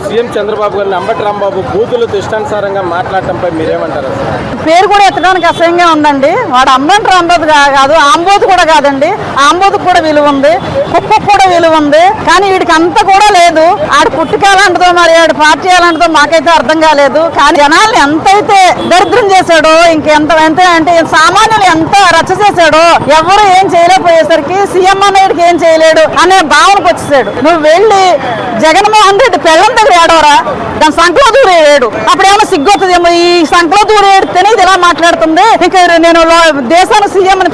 CM Chandrababu గారిని అంబటి రాంబాబు బూతులతో ఇష్టానుసారంగా మాట్లాడటంపై మీరేమంటారు? పేరు కూడా ఎత్తడానికి అసహ్యంగా ఉందండి. వాడు అంబటి రాంబాబు కాదు, ఆంబోతు కూడా కాదండి. ఆంబోతుకు కూడా విలువ ఉంది, కుక్కకు కూడా విలువ ఉంది. కానీ వీడికి అంత కూడా లేదు. ఆడు పుట్టుకాలంటదో మరి ఆడు పార్టీ అలాంటిదో మాకైతే అర్థం కాలేదు. కానీ జనాల్ని ఎంతైతే దరిద్రం చేశాడో, ఇంకెంత అంటే సామాన్యులు ఎంత రచ్చ చేశాడో, ఎవరు ఏం చేయలేకపోయేసరికి సీఎం అన్నయ్యకి ఏం చేయలేడు అనే భావనకు వచ్చేసాడు. నువ్వు వెళ్ళి జగన్మోహన్ రెడ్డి పెళ్ళం దగ్గర ఏడవరా, దాని సంకలో దూరేడు. అప్పుడేమో సిగ్గొస్తుందేమో, ఈ సంకలో దూరేడితేనే ఇది ఎలా మాట్లాడుతుంది. ఇంకా నేను దేశాన్ని సీఎం అని,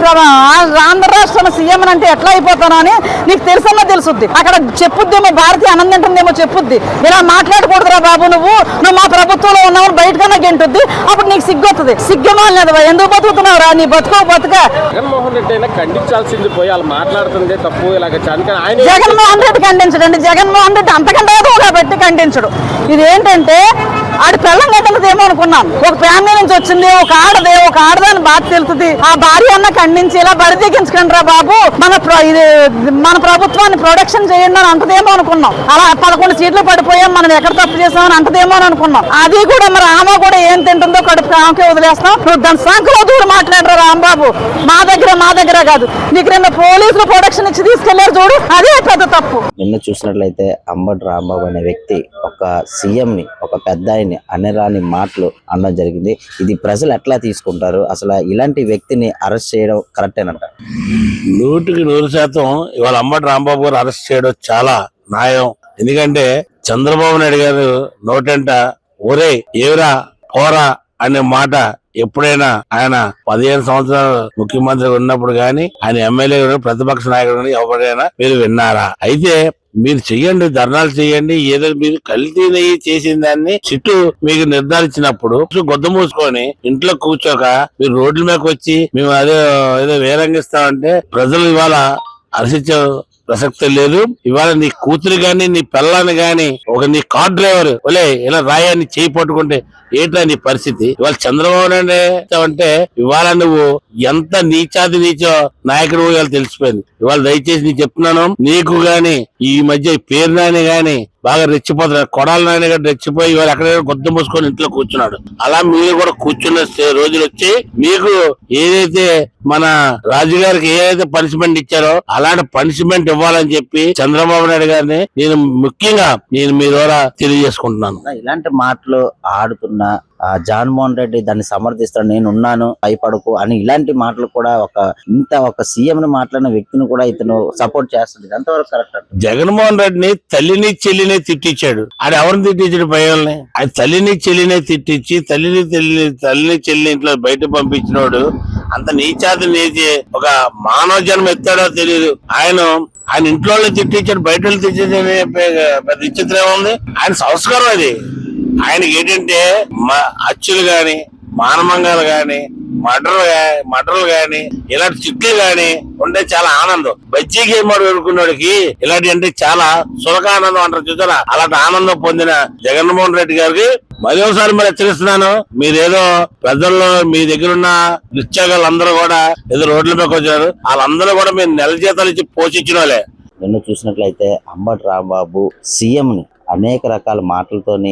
ఆంధ్ర రాష్ట్రాన్ని సీఎం అంటే ఎట్లా అయిపోతానో అని నీకు తెలుసన్నా తెలుసుద్ది. అక్కడ చెప్పుద్దేమో, భారతీయ ఆనందింటుందేమో చెప్పుద్ది. ఇలా మాట్లాడకూడదురా బాబు, నువ్వు మా ప్రభుత్వంలో ఉన్నావు బయటకన్నా గెంటుద్ది. అప్పుడు నీకు సిగ్గొస్తుంది. సిగ్గమాలినది ఎందుకు బతుకుతున్నావురా, నీ బతుకో బతుక. జగన్మోహన్ రెడ్డి అయినా ఖండించాల్సింది పోయి వాళ్ళు మాట్లాడుతుందే తప్పు. ఇలాగ ఆయన జగన్మోహన్ రెడ్డి ఖండించడండి. జగన్మోహన్ రెడ్డి అంతకంటే కాబట్టి ఖండించడు. ఇది ఏంటంటే ఆడి పెళ్ళం కట్టలేదేమో అనుకున్నాం. ఒక ఫ్యామిలీ నుంచి వచ్చింది, ఒక ఆడదాని బాధ తెలుస్తుంది. ఆ భార్య అన్న ఖండించి ఇలా బరి తెగించకండి రా బాబు, మన ప్రభుత్వాన్ని ప్రొడక్షన్ చేయండి అని అంటదేమో అనుకున్నాం. అలా 11 సీట్లు పడిపోయాం, మనం ఎక్కడ తప్పు చేసామని అంటదేమో అని అనుకున్నాం. అది కూడా మరి ఆమె కూడా ఏం తింటుందో కడుపు ఆమెకే వదిలేస్తాం. నువ్వు దాని సంఖ్యలో దూరం మాట్లాడరా రాంబాబు. మా దగ్గర కాదు, నీకు నిన్న పోలీసులు ప్రొడక్షన్ ఇచ్చి తీసుకెళ్లారు చూడు, అదే పెద్ద తప్పు. నిన్న చూసినట్లయితే అంబటి రాంబాబు అనే వ్యక్తి ఒక సీఎం ని, ఒక పెద్ద ఆయన్ని అనరాని మాటలు అనడం జరిగింది. ఇది ప్రజలు ఎట్లా తీసుకుంటారు? అసలు ఇలాంటి వ్యక్తిని అరెస్ట్ చేయడం కరెక్టేనంట? 100% ఇవాళ అంబటి రాంబాబు గారు అరెస్ట్ చేయడం చాలా న్యాయం. ఎందుకంటే చంద్రబాబు నాయుడు గారు నోటంట ఒరే ఏవరా పోరా అనే మాట ఎప్పుడైనా ఆయన 15 సంవత్సరాలు ముఖ్యమంత్రి ఉన్నప్పుడు గాని, ఆయన ఎమ్మెల్యే ప్రతిపక్ష నాయకుడు ఎవరైనా మీరు విన్నారా? అయితే మీరు చెయ్యండి, ధర్నాలు చేయండి, ఏదో మీరు కల్తీ నెయ్యి చేసిన దాన్ని చిట్టు మీకు నిర్ధారించినప్పుడు గొద్ద మూసుకొని ఇంట్లో కూర్చోక మీరు రోడ్ల మీదకి వచ్చి మేము ఏదో వేరంగిస్తామంటే ప్రజలు ఇవాళ హర్షించే ప్రసక్తి లేదు. ఇవాళ నీ కూతురు గాని, నీ పిల్లని గాని, ఒక నీ కార్ డ్రైవర్ ఒలే ఇలా రాయాన్ని చేయి పట్టుకుంటే ఏంటా నీ పరిస్థితి? ఇవాళ చంద్రబాబు నాయుడు అంటే ఇవాళ నువ్వు ఎంత నీచాది నీచో నాయకుడు ఇవాళ తెలిసిపోయింది. ఇవాళ దయచేసి నీకు చెప్తున్నాను, నీకు గాని ఈ మధ్య పేరు నాని గాని బాగా రెచ్చిపోతున్నాడు. కొడాల నాయన గారు రెచ్చిపోయి ఇవాళ ఎక్కడైనా గొద్ద మూసుకొని ఇంట్లో కూర్చున్నాడు. అలా మీరు కూడా కూర్చున్న రోజులు వచ్చి మీకు ఏదైతే మన రాజుగారికి ఏదైతే పనిష్మెంట్ ఇచ్చారో అలాంటి పనిష్మెంట్ ఇవ్వాలని చెప్పి చంద్రబాబు నాయుడు గారిని ముఖ్యంగా మీ ద్వారా తెలియజేసుకుంటున్నాను. ఇలాంటి మాటలు ఆడుతున్న జగన్మోహన్ రెడ్డి దాన్ని సమర్థిస్తాడు, నేనున్నాను భయపడకు అని ఇలాంటి మాటలు కూడా ఒక సీఎం ని మాట్లాడిన వ్యక్తిని కూడా ఇతను సపోర్ట్ చేస్తుంది. ఎంతవరకు కరెక్ట్? జగన్మోహన్ రెడ్డిని తల్లిని చెల్లినే తిట్టించాడు. అది ఎవరిని తిట్టించాడు? భయాలని. అది తల్లిని చెల్లినే తిట్టించి తల్లిని చెల్లిని ఇంట్లో బయట పంపించినోడు అంత నీచాతి నీచి ఒక మానవ జన్మ ఎత్తాడో తెలియదు. ఆయన ఇంట్లో తిట్టించాడు, బయట తిట్టించే పెద్ద విచిత్రం ఏముంది? ఆయన సంస్కారం అది. ఆయనకి ఏంటంటే అచ్చులు గాని, మానమంగాలు గాని, మటర్లు గాని, ఇలాంటి చిట్లు గాని ఉంటే చాలా ఆనందం. బజ్జీ గేమ్ పెట్టుకున్నోడికి ఇలాంటి అంటే చాలా సులకానందం అంటారు చూసారా, అలాంటి ఆనందం పొందిన జగన్మోహన్ రెడ్డి గారికి మరి ఒకసారి హెచ్చరిస్తున్నాను. మీరేదో పెద్దల్లో మీ దగ్గర ఉన్న నిత్యాగాళ్ళందరూ కూడా ఏదో రోడ్ల మీదకి వచ్చారు, వాళ్ళందరూ కూడా మీరు నెల జీతాలు ఇచ్చి పోషించిన వాళ్ళే. నిన్న చూసినట్లయితే అంబటి రాంబాబు సీఎం ని అనేక రకాల మాటలతోని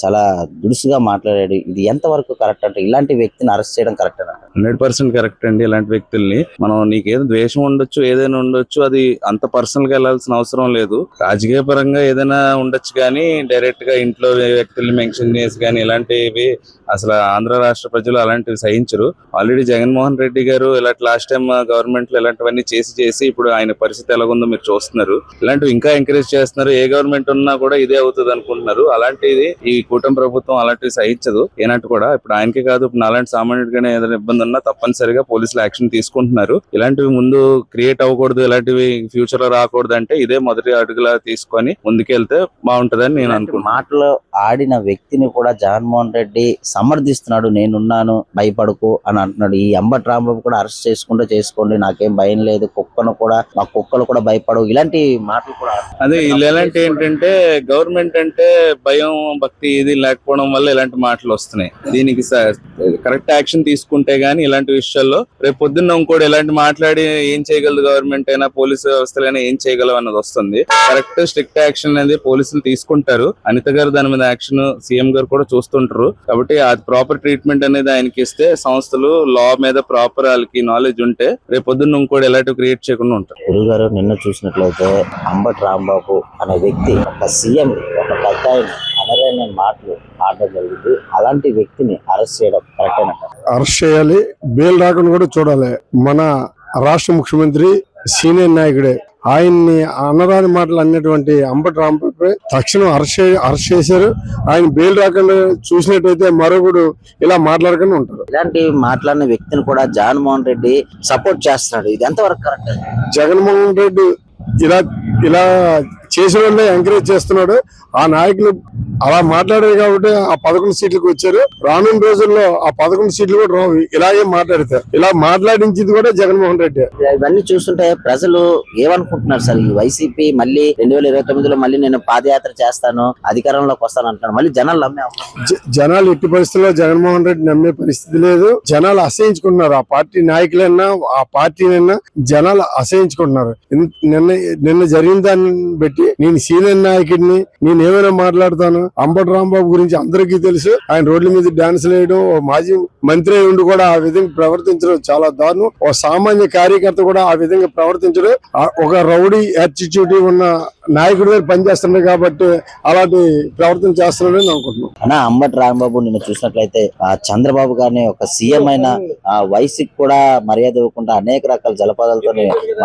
చాలా దురుసుగా మాట్లాడాడు. ఇది ఎంతవరకు కరెక్ట్ అంటే? ఇలాంటి వ్యక్తిని అరెస్ట్ చేయడం కరెక్ట్ అంట? 100% కరెక్ట్ అండి. ఇలాంటి వ్యక్తుల్ని మనం నీకేదో ద్వేషం ఉండొచ్చు, ఏదైనా ఉండొచ్చు, అది అంత పర్సనల్ గా వెళ్లాల్సిన అవసరం లేదు. రాజకీయ పరంగా ఏదైనా ఉండొచ్చు, కానీ డైరెక్ట్ గా ఇంట్లో వ్యక్తుల్ని మెన్షన్ చేసి కానీ ఇలాంటివి అసలు ఆంధ్ర రాష్ట్ర ప్రజలు అలాంటివి సహించరు. ఆల్రెడీ జగన్మోహన్ రెడ్డి గారు ఇలాంటి లాస్ట్ టైం గవర్నమెంట్ లో ఇలాంటివన్నీ చేసి ఇప్పుడు ఆయన పరిస్థితి ఎలాగుందో మీరు చూస్తున్నారు. ఇలాంటివి ఇంకా ఎంకరేజ్ చేస్తున్నారు. ఏ గవర్నమెంట్ ఉన్నా కూడా ఇదే అవుతుంది అనుకుంటున్నారు. అలాంటిది ఈ కూటమి ప్రభుత్వం అలాంటివి సహించదు ఏనంటూ కూడా. ఇప్పుడు ఆయనకే కాదు, ఇప్పుడు అలాంటి సామాన్యుడిగానే ఏదైనా ఇబ్బంది ఉన్నా తప్పనిసరిగా పోలీసులు యాక్షన్ తీసుకుంటున్నారు. ఇలాంటివి ముందు క్రియేట్ అవ్వకూడదు, ఇలాంటివి ఫ్యూచర్ లో రాకూడదు అంటే ఇదే మొదటి అడుగులా తీసుకొని ముందుకెళ్తే బాగుంటదని నేను అనుకుంటున్నాను. మాటలు ఆడిన వ్యక్తిని కూడా జగన్మోహన్ రెడ్డి సమర్థిస్తున్నాడు, నేనున్నాను భయపడకు అని అంటున్నాడు. ఈ అంబటి రాంబాబు కూడా అరెస్ట్ చేసుకోండి, నాకేం భయం లేదు, మా కుక్కలు కూడా భయపడవు, ఇలాంటి మాటలు కూడా. అదే ఇలాంటి ఏంటంటే గవర్నమెంట్ అంటే భయం భక్తి ఇది లేకపోవడం వల్ల ఇలాంటి మాటలు వస్తున్నాయి. దీనికి కరెక్ట్ యాక్షన్ తీసుకుంటే గానీ ఇలాంటి విషయాల్లో రేపు పొద్దున్న ఇంకోటి ఇలాంటి మాట్లాడి ఏం చేయగలదు గవర్నమెంట్ అయినా పోలీసు వ్యవస్థలైనా ఏం చేయగలవు అన్నది వస్తుంది. కరెక్ట్ స్ట్రిక్ట్ యాక్షన్ అనేది పోలీసులు తీసుకుంటారు. అనిత గారు దాని మీద యాక్షన్ సీఎం గారు కూడా చూస్తుంటారు. కాబట్టి అది ప్రాపర్ ట్రీట్మెంట్ అనేది ఆయనకి ఇస్తే సంస్థలు లా మీద ప్రాపర్ వాళ్ళకి నాలెడ్జ్ ఉంటే రేపు పొద్దున్న ఇంకోటి ఎలాంటివి క్రియేట్ చేయకుండా ఉంటారు. గురువు గారు నిన్న చూసినట్లయితే అంబటి రాంబాబు అనే వ్యక్తి ఒక సీఎం ఒక పెద్ద అనరైన మాటలు ఆడడం జరిగింది. అలాంటి వ్యక్తిని అరెస్ట్ చేయడం కరెక్టేనంట? అరెస్ట్ చేయాలి, బెయిల్ రాకుండా కూడా చూడాలి. మన రాష్ట్ర ముఖ్యమంత్రి సీనియర్ నాయకుడే. ఆయన్ని అనరాని మాటలు అన్నటువంటి అంబటి రాంబాబు తక్షణం అరెస్ట్ చేశారు. ఆయన బెయిల్ రాకుండా చూసినట్టయితే మరొకడు ఇలా మాట్లాడకుండా ఉంటారు. ఇలాంటి మాట్లాడిన వ్యక్తిని కూడా జగన్మోహన్ రెడ్డి సపోర్ట్ చేస్తున్నాడు. ఇది ఎంతవరకు కరెక్ట్? జగన్మోహన్ రెడ్డి ఇలా చేసిన వాళ్ళే ఎంకరేజ్ చేస్తున్నాడు. ఆ నాయకులు అలా మాట్లాడారు కాబట్టి ఆ 11 సీట్లకు వచ్చారు. రానున్న రోజుల్లో ఆ 11 సీట్లు కూడా రావు. ఇలాగే మాట్లాడతారు. ఇలా మాట్లాడించింది కూడా జగన్మోహన్ రెడ్డి. ఇవన్నీ చూస్తుంటే ప్రజలు ఏమనుకుంటున్నారు సార్? ఈ వైసీపీ మళ్ళీ 2029లో మళ్ళీ నేను పాదయాత్ర చేస్తాను, అధికారంలోకి వస్తాను అంటున్నాను. మళ్ళీ జనాలు నమ్మే జనాలు ఎట్టి పరిస్థితుల్లో జగన్మోహన్ రెడ్డి నమ్మే పరిస్థితి లేదు. జనాలు అసహించుకుంటున్నారు. ఆ పార్టీ నాయకులైనా ఆ పార్టీనైనా జనాలు అసహించుకుంటున్నారు. నిన్న జరిగిన దాన్ని బట్టి నేను సీనియర్ నాయకుడిని, నేను ఏమైనా మాట్లాడతాను. అంబటి రాంబాబు గురించి అందరికీ తెలుసు. ఆయన రోడ్ల మీద డాన్స్ వేయడం, మాజీ మంత్రి ఉండి కూడా ఆ విధంగా ప్రవర్తించడం చాలా దారుణం. ఒక సామాన్య కార్యకర్త కూడా ఆ విధంగా ప్రవర్తించడం, ఒక రౌడీ యాటిట్యూడ్ ఉన్న నాయకుడి దగ్గర పనిచేస్తున్నాడు కాబట్టి అలాంటి ప్రవర్తన చేస్తున్నాడని అనుకుంటున్నాను. అంబటి రాంబాబు నిన్న చూసినట్లయితే చంద్రబాబు గారిని ఒక సీఎం అయిన వయసుకి కూడా మర్యాద ఇవ్వకుండా అనేక రకాల జలపాదాలతో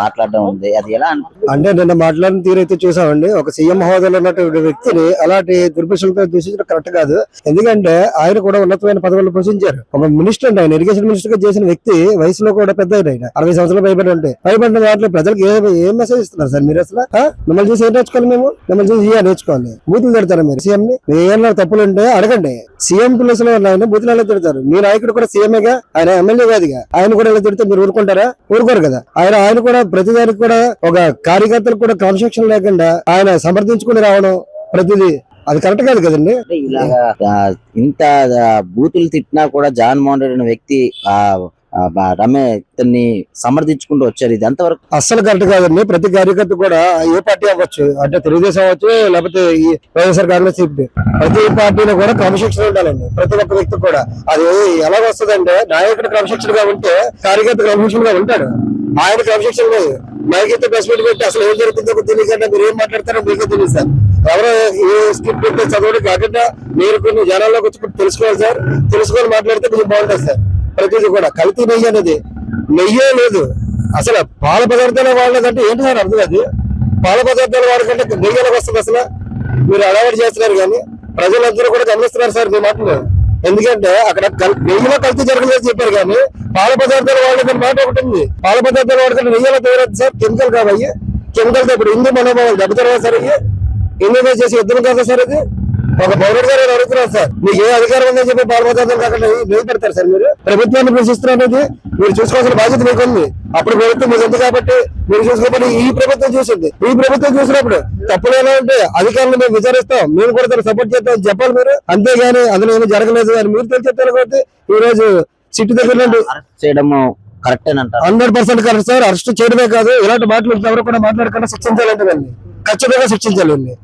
మాట్లాడడం ఉంది. అది ఎలా అంటే నిన్న మాట్లాడిన తీరైతే చూసామండి. ఒక సీఎం హోదాలో ఉన్నటువంటి వ్యక్తిని అలాంటి దుర్భాషలతో దూషించడం కరెక్ట్ కాదు. ఎందుకంటే ఆయన కూడా ఉన్నతమైన పదవులు పోషించారు. ఒక మినిస్టర్ అండి, ఆయన ఇరిగేషన్ మినిస్టర్ గా చేసిన వ్యక్తి. వయసులో కూడా పెద్ద ఆయన 60 సంవత్సరాలు పైబడి ఉంటే పైబడిన వాటిలో ప్రజలకు ఏం మెసేజ్ ఇస్తున్నారు సార్ మీరు? అసలు మిమ్మల్ని చూసి ఏం నేర్చుకోవాలి? మిమ్మల్ని చూసి నేర్చుకోవాలి. బూతులు తిడతారా మీరు సీఎం ని? ఏమన్నా తప్పులు ఉంటే అడగండి. సీఎం ప్లేస్ లో ఆయన బూతులు ఎలా తిడతారు? మీ నాయకుడు కూడా సీఎంఏగా, ఆయన ఎమ్మెల్యే కాదుగా. ఆయన కూడా ఎలా తిడితే మీరు ఊరుకుంటారా? ఊరుకోరు కదా. ఆయన కూడా ప్రతిదానికి కూడా ఒక కార్యకర్తలకు కూడా క్రమశిక్షణ లేకుండా ఆయన సమర్థించుకుని రావడం ప్రతిదీ అది కరెక్ట్ కాదు కదండి. ఇలాగా ఇంత బూతులు తిట్టినా కూడా జగన్మోహన్ రెడ్డి అనే వ్యక్తి రమేష్ని సమర్థించుకుంటూ వచ్చారు. ఇది ఎంతవరకు అస్సలు కరెక్ట్ కాదండి. ప్రతి కార్యకర్త కూడా ఏ పార్టీ అవ్వచ్చు, అంటే తెలుగుదేశం అవ్వచ్చు, లేకపోతే ఈ వైఎస్ఆర్ కాంగ్రెస్, ప్రతి పార్టీలో కూడా క్రమశిక్షణ ఉండాలండి. ప్రతి ఒక్క వ్యక్తి కూడా అది ఎలా వస్తుందంటే, నాయకుడు క్రమశిక్షణగా ఉంటే కార్యకర్త క్రమశిక్షణగా ఉంటాడు. ఆయన క్రమశిక్షణ లేదు. మైకైతే ప్రెస్ మీట్ పెట్టి అసలు ఏం జరుగుతుందో తెలియకుండా మీరు ఏం మాట్లాడతారో మీకే తెలియదు సార్. ఎవరో ఏ స్క్రిప్ట్ పెడితే చదవడం కాకుండా మీరు కొన్ని జనాల్లోకి వచ్చి తెలుసుకోవాలి సార్. తెలుసుకొని మాట్లాడితే కొంచెం బాగుంటుంది సార్. ప్రతిదీ కూడా కల్తీ నెయ్యి అనేది నెయ్యే లేదు. అసలు పాల పదార్థాలు వాడలేదంటే ఏంటి సార్ అర్థం? అది పాల పదార్థాలు వాడకంటే నెయ్యలకు వస్తుంది. అసలు మీరు అలవాటు చేస్తున్నారు కానీ ప్రజలందరూ కూడా గమనిస్తున్నారు సార్ మీ మాటలు. ఎందుకంటే అక్కడ నెయ్యిలో కల్తీ జరగలేదు చెప్పారు కానీ పాల పదార్థాలు వాడలేదని మాట ఒకటి ఉంది. పాల పదార్థాలు వాడకంటే నెయ్యిలో తయారవుతుంది సార్. కెమికల్ కాబట్టి కెమికల్తో ఇప్పుడు హిందూ మనోభావాలు దెబ్బతిరగా సార్. ఇది హిందూ చేసి యుద్ధం కాదా సార్? ఇది ఒక పౌరుడు గారు అడుగుతున్నారు సార్. మీకు ఏ అధికారం ఉందని చెప్పి పాల పదార్థాలు కాకుండా నెయ్యి పెడతారు సార్. మీరు ప్రభుత్వాన్ని ప్రశ్నిస్తున్నారు అనేది మీరు చూసుకోవాల్సిన బాధ్యత మీకు ఉంది. అప్పుడు ప్రభుత్వం మీకు ఉంది కాబట్టి మీరు చూసుకోకపోతే ఈ ప్రభుత్వం చూసింది. ఈ ప్రభుత్వం చూసినప్పుడు తప్పులు ఎలా ఉంటే అధికారులు మేము విచారిస్తాం, మేము కూడా దాన్ని సపోర్ట్ చేస్తాం చెప్పాలి మీరు. అంతేగాని అందులో ఏమీ జరగలేదు అని మీరు తెలియజేస్తారు కాబట్టి ఈ రోజు సిటీ దగ్గర చేయడము కరెక్టేనంట? 100% కరెక్ట్ సార్. అరెస్ట్ చేయడమే కాదు, ఇలాంటి మాటలు ఎవరు కూడా మాట్లాడకుండా శిక్షించాలంటే దాన్ని ఖచ్చితంగా శిక్షించాలండి.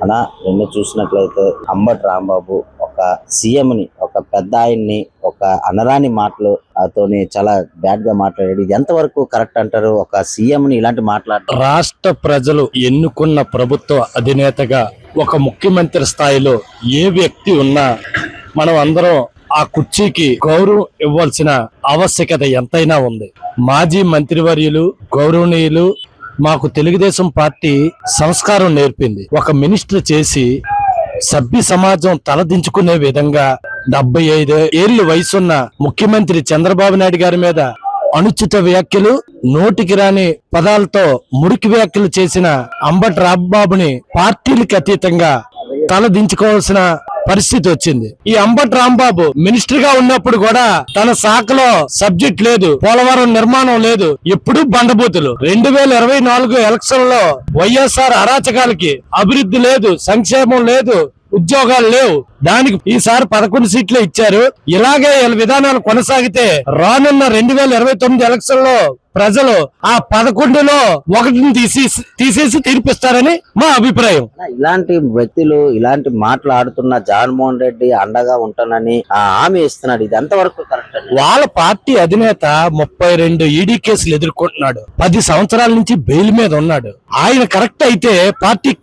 అలా నిన్న చూసినట్లయితే అంబటి రాంబాబు ఒక సీఎం ని, ఒక పెద్ద ఆయన్ని ఒక అనరాని మాటలు తోని చాలా బ్యాడ్ గా మాట్లాడాడు. ఇది ఎంతవరకు కరెక్ట్ అంటారు? ఒక సీఎం ని ఇలాంటి మాట్లాడారు. రాష్ట్ర ప్రజలు ఎన్నుకున్న ప్రభుత్వ అధినేతగా ఒక ముఖ్యమంత్రి స్థాయిలో ఏ వ్యక్తి ఉన్నా మనం అందరం ఆ కుర్చీకి గౌరవం ఇవ్వాల్సిన ఆవశ్యకత ఎంతైనా ఉంది. మాజీ మంత్రివర్యులు గౌరవనీయులు మాకు తెలుగుదేశం పార్టీ సంస్కారం నేర్పింది. ఒక మినిస్టర్ చేసి సభ్య సమాజం తలదించుకునే విధంగా 75 ఏళ్ల వయసున్న ముఖ్యమంత్రి చంద్రబాబు నాయుడు గారి మీద అనుచిత వ్యాఖ్యలు, నోటికి రాని పదాలతో మురికి వ్యాఖ్యలు చేసిన అంబటి రాంబాబుని పార్టీలకు అతీతంగా తలదించుకోవాల్సిన పరిస్థితి వచ్చింది. ఈ అంబటి రాంబాబు మినిస్టర్ గా ఉన్నప్పుడు కూడా తన శాఖలో సబ్జెక్ట్ లేదు, పోలవరం నిర్మాణం లేదు, ఎప్పుడు బండబూతులు. 2024 ఎలక్షన్ లో వైఎస్ఆర్ అరాచకాలకి అభివృద్ధి లేదు, సంక్షేమం లేదు, ఉద్యోగాలు లేవు. దానికి ఈసారి 11 సీట్లే ఇచ్చారు. ఇలాగే విధానాలు కొనసాగితే రానున్న 2029 ఎలక్షన్ లో ప్రజలు ఆ 11లో 1ని తీసేసి తీర్పిస్తారని మా అభిప్రాయం. ఇలాంటి వ్యక్తులు ఇలాంటి మాట్లాడుతున్న జగన్మోహన్ రెడ్డి అండగా ఉంటానని హామీ ఇస్తున్నాడు. ఇది ఎంతవరకు కరెక్ట్? వాళ్ళ పార్టీ అధినేత 32 ఈడీ కేసులు ఎదుర్కొంటున్నాడు. 10 సంవత్సరాల నుంచి బెయిల్ మీద ఉన్నాడు. ఆయన కరెక్ట్ అయితే పార్టీ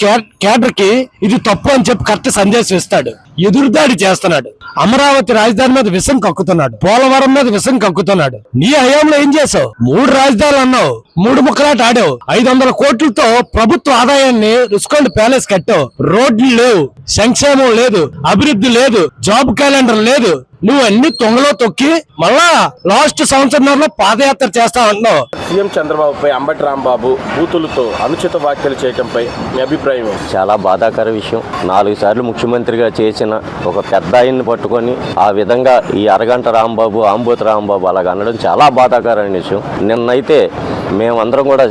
కేడర్ కి ఇది తప్పు అని చెప్పి కరెక్ట్ సందేశం ఇస్తాడు. ఎదురుదాడి చేస్తున్నాడు. అమరావతి రాజధాని మీద విషం కక్కుతున్నాడు, పోలవరం మీద విషం కక్కుతున్నాడు. నీ హయాంలో ఏం చేసావు? 3 రాజధానులు అన్నావు, 3 ముక్కలాట ఆడావు. 500 కోట్లతో ప్రభుత్వ ఆదాయాన్ని రుస్కొండ ప్యాలెస్ కట్టావు. రోడ్లు లేవు, సంక్షేమం లేదు, అభివృద్ధి లేదు, జాబ్ క్యాలెండర్ లేదు. నువ్వు అన్ని తొంగలో తొక్కి మళ్ళా లాస్ట్ సంవత్సరంలో పాదయాత్ర చేస్తా అంటున్నావు. సీఎం చంద్రబాబుపై అంబటి రాంబాబు బూతులతో అనుచిత వ్యాఖ్యలు చేయడంపై మీ అభిప్రాయం? చాలా బాధాకర విషయం. 4 సార్లు ముఖ్యమంత్రిగా చేసిన ఒక పెద్ద ఆయన్ని పట్టుకొని ఆ విధంగా ఈ అరగంట రాంబాబు, ఆంబోతు రాంబాబు అలాగ అనడం చాలా బాధాకరమైన విషయం. నిన్నైతే మేమందరం కూడా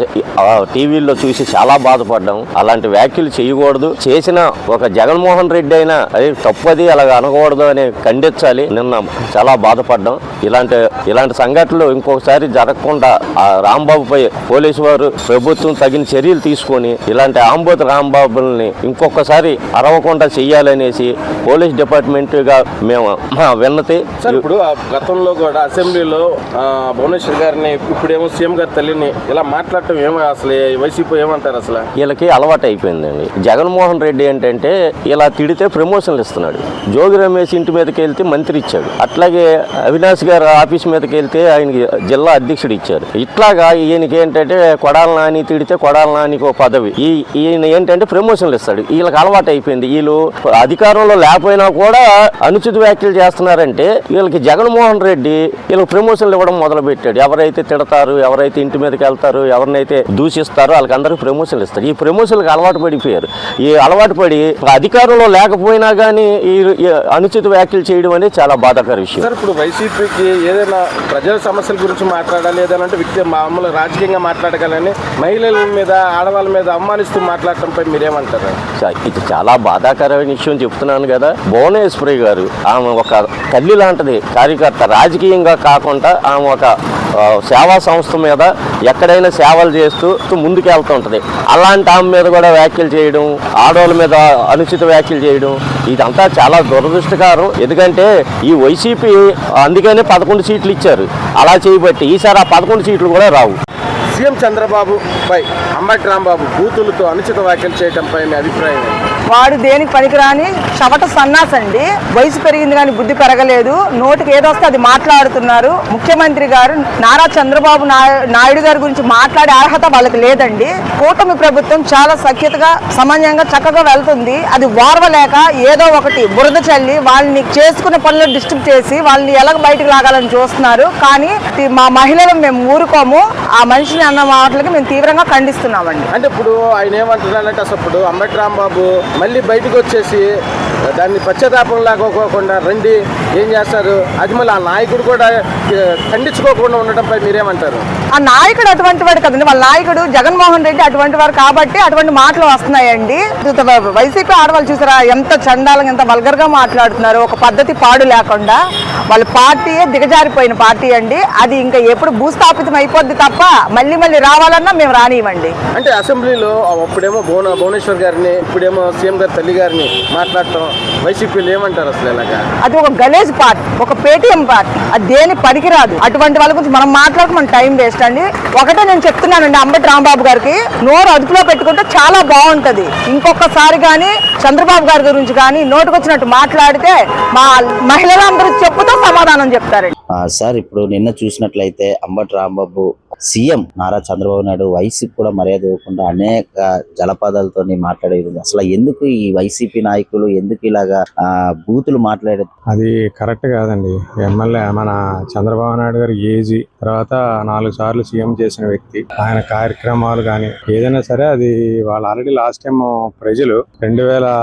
టీవీల్లో చూసి చాలా బాధపడ్డాం. అలాంటి వ్యాఖ్యలు చేయకూడదు. చేసిన ఒక జగన్మోహన్ రెడ్డి అయినా అది తప్పది, అలాగ అనకూడదు అని ఖండించాలి. నిన్న చాలా బాధపడ్డాం. ఇలాంటి సంఘటనలు ఇంకొకసారి జరగకుండా ఆ రాంబాబుపై పోలీసు వారు, ప్రభుత్వం తగిన చర్యలు తీసుకొని ఇలాంటి ఆంబోతు రాంబాబుల్ని ఇంకొకసారి అరవకుండా చెయ్యాలనేసి పోలీస్ డిపార్ట్మెంట్ గా మేము విన్నతి. సార్, ఇప్పుడు గతంలో కూడా అసెంబ్లీలో భువనేశ్వర్ గారిని, ఇప్పుడేమో సీఎం గారి తల్లిని ఇలా మాట్లాడటం ఏమో అసలు వైసీపీ ఏమంటారు? అసలు వీళ్ళకి అలవాటు అయిపోయిందండి. జగన్మోహన్ రెడ్డి ఏంటంటే ఇలా తిడితే ప్రమోషన్లు ఇస్తున్నాడు. జోగి రమేష్ ఇంటి మీదకి వెళ్తే మంత్రి ఇచ్చాడు. అట్లాగే అవినాష్ గారు ఆఫీస్ మీదకి వెళ్తే ఆయనకి జిల్లా అధ్యక్షుడు ఇచ్చారు. ఇట్లాగా ఈయనకి ఏంటంటే కొడాల నాని తిడితే కొడాల నానికి ఒక పదవి, ఈయన ఏంటంటే ప్రమోషన్లు ఇస్తాడు. వీళ్ళకి అలవాటు అయిపోయింది. వీళ్ళు అధికారంలో లేకపోయినా కూడా అనుచిత వ్యాఖ్యలు చేస్తున్నారంటే వీళ్ళకి జగన్మోహన్ రెడ్డి వీళ్ళకి ప్రమోషన్లు ఇవ్వడం మొదలు పెట్టాడు. ఎవరైతే తిడతారు, ఎవరైతే ఇంటి మీదకి వెళ్తారు, ఎవరినైతే దూషిస్తారో వాళ్ళకి అందరికీ ప్రమోషన్లు ఇస్తారు. ఈ ప్రమోషన్లకు అలవాటు పడిపోయారు. ఈ అలవాటు పడి అధికారంలో లేకపోయినా కానీ ఈ అనుచిత వ్యాఖ్యలు చేయడం అనేది చాలా బాధాకర విషయం. సార్, ఇప్పుడు వైసీపీకి ఏదైనా ప్రజల సమస్యల గురించి మాట్లాడాలి, ఏదైనా వ్యక్తి మామూలు రాజకీయంగా మాట్లాడగలని మహిళల మీద, ఆడవాళ్ళ మీద అవమానిస్తూ మాట్లాడటంపై మీరేమంటారు? ఇది చాలా బాధాకరమైన విషయం చెప్తున్నాను కదా. భువనేశ్వరి గారు ఆమె ఒక తల్లి లాంటిది కార్యకర్త. రాజకీయంగా కాకుండా ఆమె ఒక సేవా సంస్థ మీద ఎక్కడైనా సేవలు చేస్తూ ముందుకెళ్తుంటది. అలాంటి ఆమె మీద కూడా వ్యాఖ్యలు చేయడం, ఆడవాళ్ళ మీద అనుచిత వ్యాఖ్యలు చేయడం, ఇదంతా చాలా దురదృష్టకరం. ఎందుకంటే ఈ వైసీపీ అందుకనే 11 సీట్లు ఇచ్చారు. అలా చేయబట్టి ఈసారి ఆ 11 సీట్లు కూడా రావు. సీఎం చంద్రబాబుపై అంబటి రాంబాబు బూతులతో అనుచిత వ్యాఖ్యలు చేయడంపై మీ అభిప్రాయం? వాడు దేనికి పనికిరాని చవట సన్నాసండి. వయసు పెరిగింది కానీ బుద్ధి పెరగలేదు. నోటికి ఏదొస్తే అది మాట్లాడుతున్నారు. ముఖ్యమంత్రి గారు నారా చంద్రబాబు నాయుడు గారి గురించి మాట్లాడే అర్హత వాళ్ళకి లేదండి. కూటమి ప్రభుత్వం చాలా సఖ్యతగా, సమన్వయంగా, చక్కగా వెళ్తుంది. అది వారవలేక ఏదో ఒకటి బురద చల్లి వాళ్ళని చేసుకున్న పనులు డిస్టర్బ్ చేసి వాళ్ళని ఎలాగ బయటకు లాగాలని చూస్తున్నారు. కానీ మా మహిళలు మేము ఊరుకోము. ఆ మనిషిని అన్న మాటలకి మేము తీవ్రంగా ఖండిస్తున్నామండి. అంటే ఇప్పుడు ఆయన ఏమంటున్నారంటే అసలు ఇప్పుడు అంబటి రాంబాబు మళ్ళీ బయటకు వచ్చేసి దాన్ని పశ్చాత్తాపం లాగోకోకుండా రండి ఏం చేస్తారు, అది మళ్ళీ ఆ నాయకుడు కూడా ఖండించుకోకుండా ఉండటంపై మీరేమంటారు? ఆ నాయకుడు అటువంటి వాడు కదండి. వాళ్ళ నాయకుడు జగన్మోహన్ రెడ్డి అటువంటి వారు కాబట్టి అటువంటి మాటలు వస్తున్నాయండి. వైసీపీ ఆడవాళ్ళు చూసారా ఎంత చండాలంగా, ఎంత వల్గర్ గా మాట్లాడుతున్నారు. ఒక పద్ధతి పాడు లేకుండా. వాళ్ళ పార్టీయే దిగజారిపోయిన పార్టీ అండి. అది ఇంకా ఎప్పుడు భూస్థాపితం అయిపోద్ది తప్ప మళ్ళీ మళ్ళీ రావాలన్నా మేము రానివ్వండి. అంటే అసెంబ్లీలో అప్పుడేమో భువనేశ్వర్ గారిని, ఇప్పుడేమో సీఎం గారి తల్లి గారిని మాట్లాడటం వైసీపీలు ఏమంటారు అసలు? ఇలాగా అది ఒక గలేజ్ పార్టీ, ఒక పేటీఎం పార్టీ. అది దేని పనికిరాదు. అటువంటి వాళ్ళ గురించి మనం మాట్లాడక మన టైం వేస్ట్ అండి. ఒకటే నేను చెప్తున్నానండి అంబటి రాంబాబు గారికి, నోరు అదుపులో పెట్టుకుంటే చాలా బాగుంటది. ఇంకొకసారి కానీ చంద్రబాబు గారి గురించి కానీ నోటుకొచ్చినట్టు మాట్లాడితే మా మహిళలందరూ చెప్పుతో సమాధానం చెప్తారండి. సార్, ఇప్పుడు నిన్న చూసినట్లయితే అంబటి రాంబాబు సీఎం నారా చంద్రబాబు నాయుడు వైసీపీ కూడా మర్యాద ఇవ్వకుండా అనేక జలపదాలతో మాట్లాడేది. అసలు ఎందుకు ఈ వైసీపీ నాయకులు ఎందుకు ఇలాగా బూతులు మాట్లాడేది? అది కరెక్ట్ కాదండి. ఎమ్మెల్యే మన చంద్రబాబు నాయుడు గారి ఏజీ, తర్వాత 4 సార్లు సీఎం చేసిన వ్యక్తి, ఆయన కార్యక్రమాలు కానీ ఏదైనా సరే అది వాళ్ళు ఆల్రెడీ లాస్ట్ టైం ప్రజలు 2000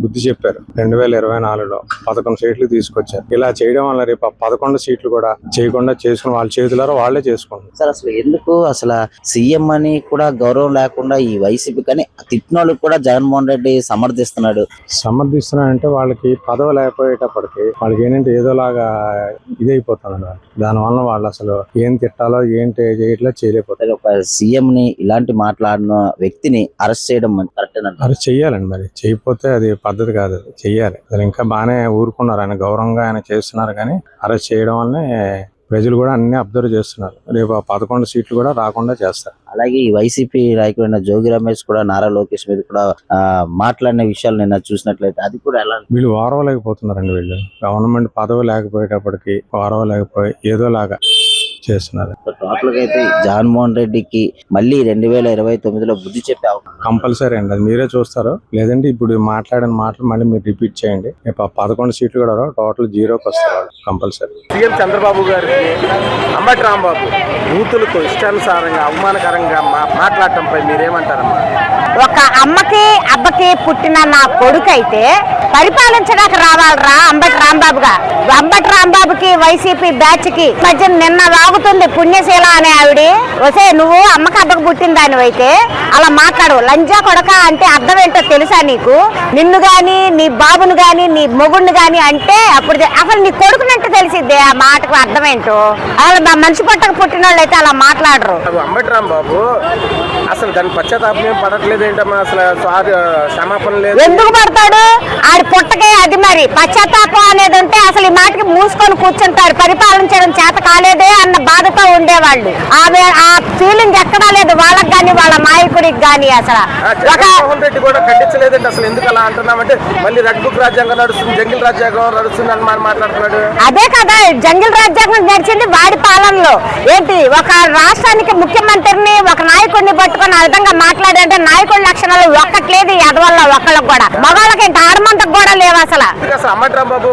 బుద్ధి చెప్పారు. 2024లో 11 సీట్లు తీసుకొచ్చారు. ఇలా చేయడం వల్ల రేపు 11 సీట్లు కూడా చేయకుండా చేసుకుని వాళ్ళ చేతులారా వాళ్ళే చేసుకుంటారు. సార్ అసలు ఎందుకు అసలు సీఎం అని కూడా గౌరవం లేకుండా ఈ వైసీపీ కానీ తిట్టినోళ్ళకి కూడా జగన్మోహన్ రెడ్డి సమర్థిస్తున్నారంటే వాళ్ళకి పదవి లేకపోయేటప్పటికి వాళ్ళకి ఏంటంటే ఏదోలాగా ఇదైపోతుంది. దానివల్ల వాళ్ళు అసలు ఏం తిట్టాలో ఏంటి చేయట్లా చేయలేకపోతారు. ఒక సీఎం ని ఇలాంటి మాట్లాడిన వ్యక్తిని అరెస్ట్ చేయడం కరెక్ట్? అరెస్ట్ చెయ్యాలండి. మరి చేయకపోతే అది పద్ధతి కాదు, అది చెయ్యాలి. అసలు ఇంకా బాగానే ఊరుకున్నారు, ఆయన గౌరవంగా ఆయన చేస్తున్నారు. కానీ అరెస్ట్ చేయడం వల్లనే ప్రజలు కూడా అన్ని అబ్జర్వ్ చేస్తున్నారు. రేపు 11 సీట్లు కూడా రాకుండా చేస్తారు. అలాగే ఈ వైసీపీ నాయకుడైన జోగి రమేష్ కూడా నారా లోకేష్ మీద కూడా మాట్లాడిన విషయాలు నిన్న చూసినట్లయితే అది కూడా ఎలా వీళ్ళు వారవలేకపోతున్నారండి. వీళ్ళు గవర్నమెంట్ పదవి లేకపోయేటప్పటికి వారవలేకపోయి ఏదోలాగా చేస్తున్నారు. టోటల్ గా అయితే జగన్మోహన్ రెడ్డికి మళ్ళీ 2029లో బుద్ధి చెప్పే కంపల్సరీ అండి. అది మీరే చూస్తారు. లేదంటే ఇప్పుడు మాట్లాడిన మాటలు మళ్ళీ మీరు రిపీట్ చేయండి. 11 సీట్లు కూడా టోటల్ 0కి వస్తారు కంపల్సరీ. సీఎం చంద్రబాబు గారికి అంబటి రాంబాబు బూతులతో ఇష్టానుసారంగా అవమానకరంగా మాట్లాడటంపై మీరేమంటారమ్మా? ఒక అమ్మకి అబ్బకి పుట్టిన నా కొడుకు అయితే పరిపాలించడానికి రావాలరా అంబటి రాంబాబుగా. అంబటి రాంబాబుకి వైసీపీ బ్యాచ్ కి మధ్య నిన్న వాగుతుంది పుణ్యశీల అనే ఆవిడ. వసే నువ్వు అమ్మకి అబ్బకి పుట్టిన దానివైతే అలా మాట్లాడు. లంజా కొడక అంటే అర్థం ఏంటో తెలుసా నీకు? నిన్ను గాని నీ బాబును గాని నీ మొగుడిని గాని అంటే అప్పుడు అసలు నీ కొడుకునంటే తెలిసిద్ది ఆ మాటకు అర్థం ఏంటో. అసలు మనిషి పట్టకు పుట్టిన వాళ్ళు అయితే అలా మాట్లాడరు. అంబటి రాంబాబు అసలు దాని పశ్చాత్తాపం ఏం పడట్లేదు ఏంటమ్మా? అసలు క్షమాపణ లేదు. ఎందుకు పడతాడు? ఆడి పుట్టకే అది. మరి పశ్చాత్తాపం అనేది ఉంటే అసలు ఈ మాటకి మూసుకొని కూర్చుంటారు. పరిపాలించడం చేత కాలేదే అన్న బాధతో ఉండేవాళ్ళు. ఆ ఫీలింగ్ ఎక్కడా లేదు వాళ్ళకి గాని వాళ్ళ నాయకుడికి గాని. అసలు జగన్మోహన్ రెడ్డి కూడా ఖండించలేదండి. అసలు ఎందుకు అలా అంటున్నామంటే మళ్ళీ రెడ్ బుక్ రాజ్యాంగం నడుస్తుంది, జంగిల్ రాజ్యాంగం నడుస్తుంది అని మాట్లాడుతున్నాడు. అదే కదా జంగిల్ రాజ్యాంగం నడిచింది వాడి పాలనలో. ఏంటి ఒక రాష్ట్రానికి ముఖ్యమంత్రిని ఒక నాయకుడిని పట్టుకొని ఆ విధంగా మాట్లాడంటే నాయకుడి లక్షణాలు ఒక్కట్లేదు ఎదవల్ల ఒక్కళ్ళకి కూడా. మగవాళ్ళకి ఆడమంతకు కూడా లేవు అసలు. అంబటి రాంబాబు